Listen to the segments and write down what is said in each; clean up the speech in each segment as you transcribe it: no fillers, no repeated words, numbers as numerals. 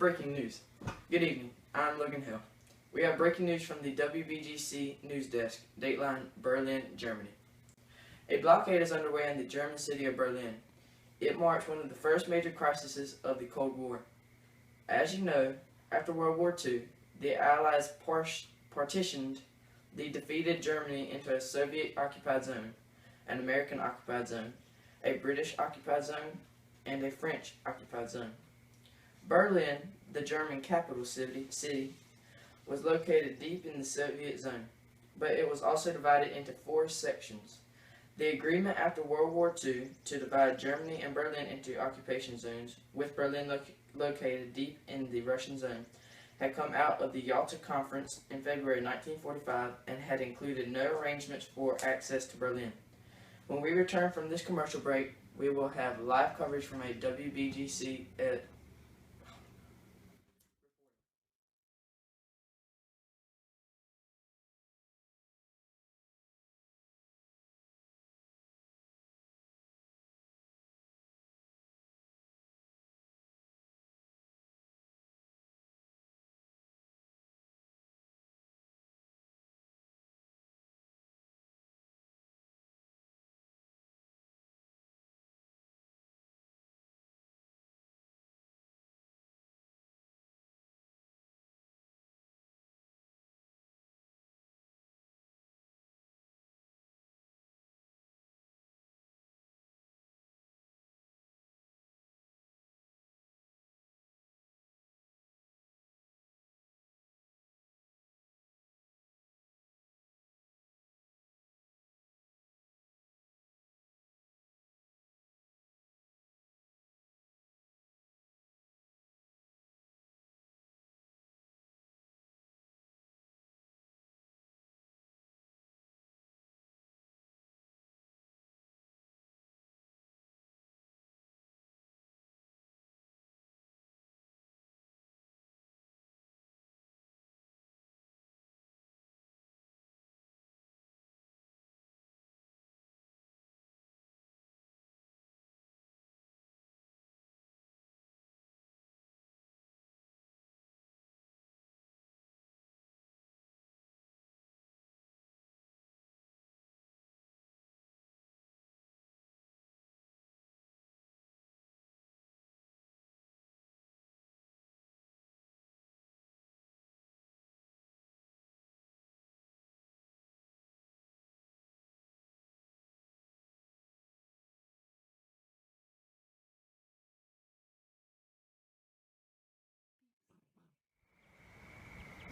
Breaking news. Good evening. I'm Logan Hill. We have breaking news from the WBGC news desk, Dateline, Berlin, Germany. A blockade is underway in the German city of Berlin. It marked one of the first major crises of the Cold War. As you know, after World War II, the Allies partitioned the defeated Germany into a Soviet-occupied zone, an American-occupied zone, a British-occupied zone, and a French-occupied zone. Berlin, the German capital city, was located deep in the Soviet zone, but it was also divided into 4 sections. The agreement after World War II to divide Germany and Berlin into occupation zones, with Berlin located deep in the Russian zone, had come out of the Yalta Conference in February 1945 and had included no arrangements for access to Berlin. When we return from this commercial break, we will have live coverage from a WBGC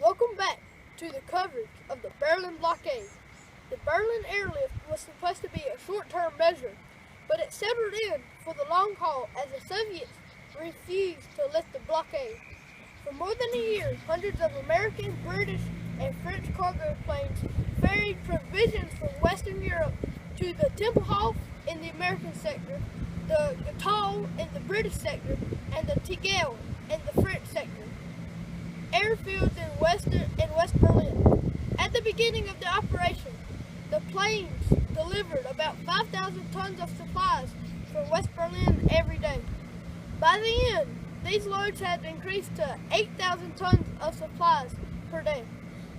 Welcome back to the coverage of the Berlin blockade. The Berlin airlift was supposed to be a short-term measure, but it settled in for the long haul as the Soviets refused to lift the blockade. For more than a year, hundreds of American, British, and French cargo planes ferried provisions from Western Europe to the Tempelhof in the American sector, the Gotha in the British sector, and the Tegel in the French sector. Airfields in West Berlin. At the beginning of the operation, the planes delivered about 5,000 tons of supplies from West Berlin every day. By the end, these loads had increased to 8,000 tons of supplies per day.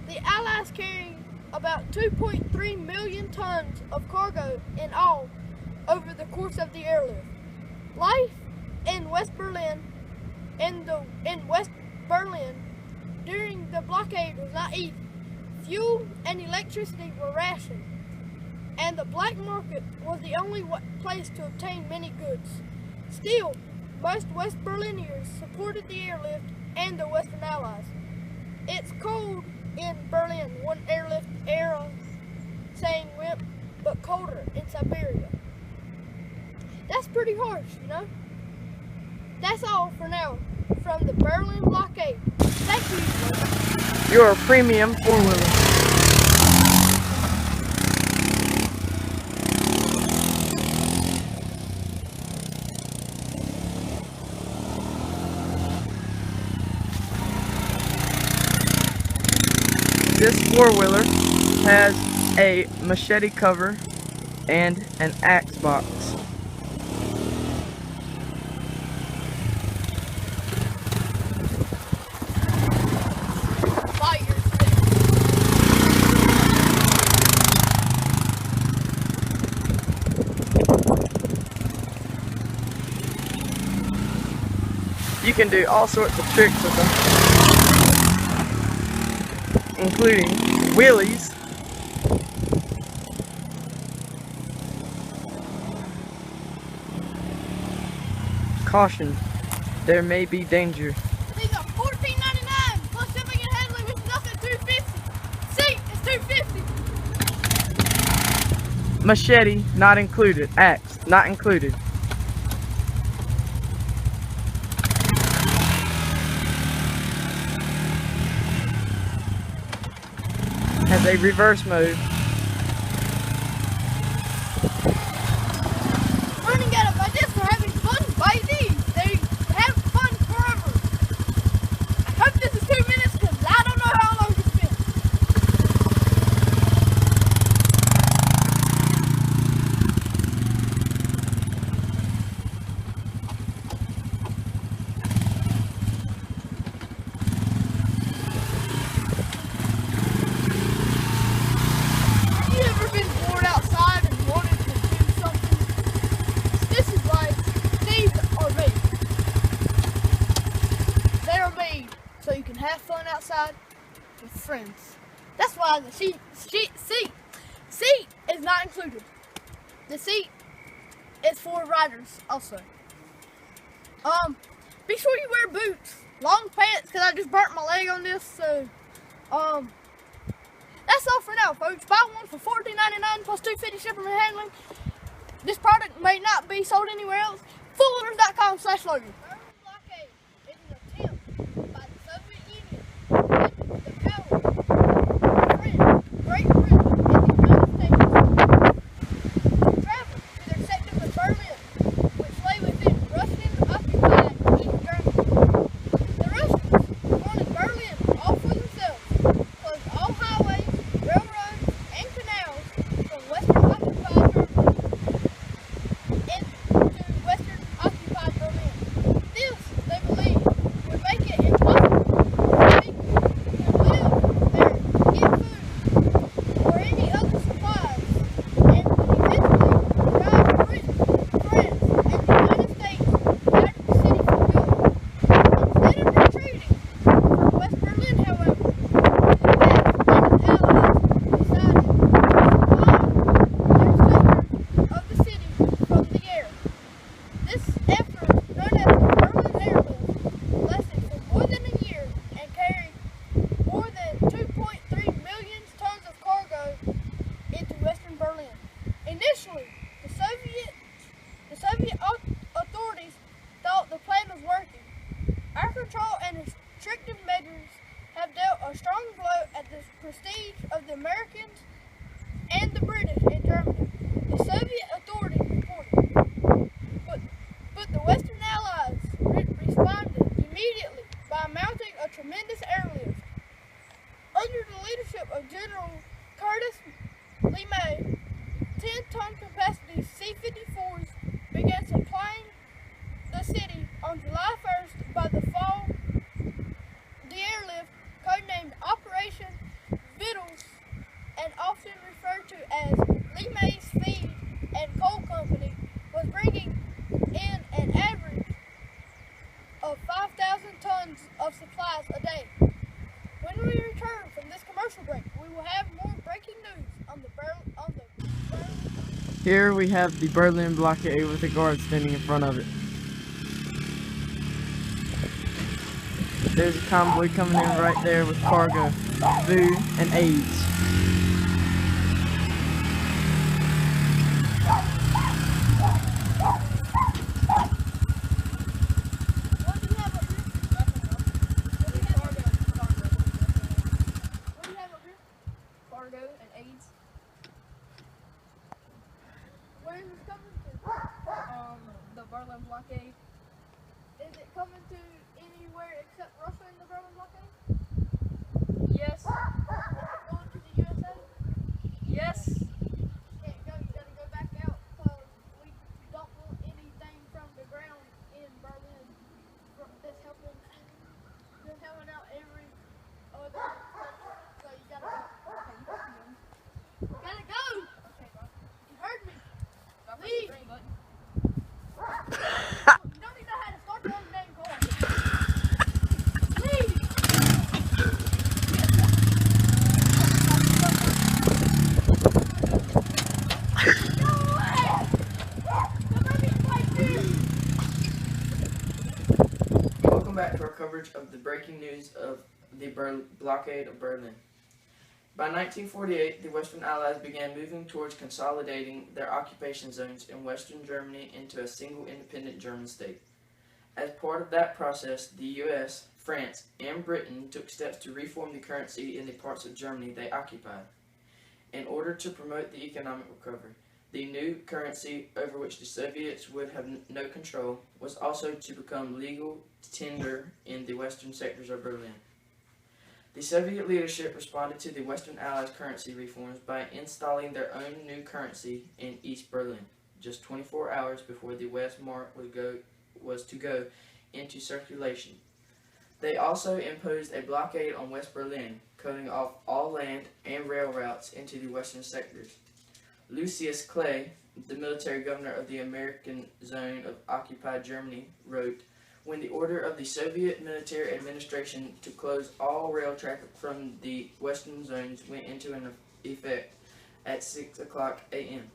The Allies carried about 2.3 million tons of cargo in all over the course of the airlift. Life in West Berlin during the blockade was not easy. Fuel and electricity were rationed, and the black market was the only place to obtain many goods. Still, most West Berliners supported the airlift and the Western Allies. It's cold in Berlin, one airlift era saying wimp, but colder in Siberia. That's pretty harsh, you know? That's all for now from the Berlin blockade. Thank you. You're a premium four-wheeler. This four-wheeler has a machete cover and an axe box. You can do all sorts of tricks with them, including wheelies, caution, there may be danger. These are $14.99 plus shipping and handling, which is up at $2.50. Seat is $2.50. Machete not included. Axe not included. Has a reverse mode. Running out of ideas for having fun, buy these. They have fun forever. I hope this is 2 minutes because I don't know how long it's been. Have you ever been bored outside and wanted to do something? This is like, these are made. They are made so you can have fun outside with friends. That's why the seat is not included. The seat is for riders also. Be sure you wear boots, long pants, because I just burnt my leg on this, so that's all for now, folks. Buy one for $14.99 plus $2.50 shipping and handling. This product may not be sold anywhere else. Fullowners.com/logan. Blockade is an attempt by the Soviet Union to the power of Great Britain and the United States to travel to their sectors of Berlin, which lay within Russian-occupied East Germany. The Russians wanted Berlin all for themselves, closed all highways, railroads, and canals from Western-occupied Germany into Western-occupied Berlin. This, they believed, would make it impossible for people to live there, get food, or any other supplies, and would eventually drive Britain, France, and the United States out of the city for good. Instead of retreating from West Berlin, however, the Allies decided to supply their sector of the city from the air. This effort, known as the Berlin Airlift, lasted for more than a year and carried more than 2.3 million tons of cargo into Western Berlin. Initially, the Soviet authorities thought the plan was working. Our control and restrictive measures have dealt a strong blow at the prestige of the Americans and the British in Germany, the Soviet authorities reported. But the Western Allies responded immediately by mounting a tremendous airlift. Under the leadership of General Curtis LeMay, 10-ton capacity C-54s began supplying the city on July 1st. By the fall, the airlift, codenamed Operation Vittles and often referred to as LeMay's Feed and Coal Company, was bringing in an average of 5,000 tons of supplies a day. When we return from this commercial break, we will have more breaking news on the Berlin. Here we have the Berlin blockade with a guard standing in front of it. There's a convoy coming in right there with cargo, food, and aids. What do you have up here? What do you have up here? What do you have up here? Cargo and aids. Where is this coming to? The Berlin blockade. Is it coming to anywhere except Russia in the Berlin blockade? Yes. Going to the USA? Yes. Can't go. You gotta go back out because we don't want anything from the ground in Berlin that's helping out every other country. So you gotta go. Okay, you gotta go. Okay, bro. You heard me. Leave. You don't even know how to start your own dang car. coverage of the breaking news of the blockade of Berlin. By 1948, the Western Allies began moving towards consolidating their occupation zones in Western Germany into a single independent German state. As part of that process, the U.S., France, and Britain took steps to reform the currency in the parts of Germany they occupied. In order to promote the economic recovery, the new currency, over which the Soviets would have no control, was also to become legal tender in the western sectors of Berlin. The Soviet leadership responded to the Western Allies' currency reforms by installing their own new currency in East Berlin, just 24 hours before the West Mark was to go into circulation. They also imposed a blockade on West Berlin, cutting off all land and rail routes into the western sectors. Lucius Clay, the military governor of the American zone of occupied Germany, wrote, "When the order of the Soviet military administration to close all rail traffic from the western zones went into effect at 6 o'clock a.m.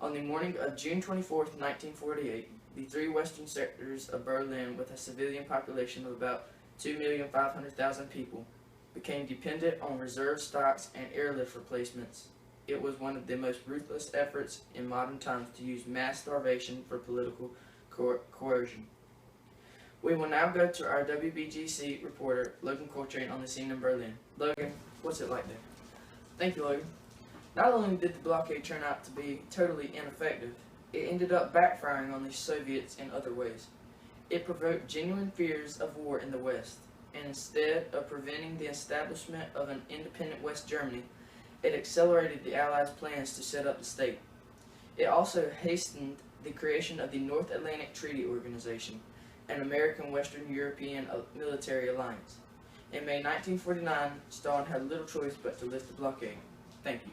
On the morning of June 24, 1948, the three western sectors of Berlin, with a civilian population of about 2,500,000 people, became dependent on reserve stocks and airlift replacements. It was one of the most ruthless efforts in modern times to use mass starvation for political coercion." We will now go to our WBGC reporter, Logan Coltrane, on the scene in Berlin. Logan, what's it like there? Thank you, Logan. Not only did the blockade turn out to be totally ineffective, it ended up backfiring on the Soviets in other ways. It provoked genuine fears of war in the West, and instead of preventing the establishment of an independent West Germany, it accelerated the Allies' plans to set up the state. It also hastened the creation of the North Atlantic Treaty Organization, an American Western European military alliance. In May 1949, Stalin had little choice but to lift the blockade. Thank you.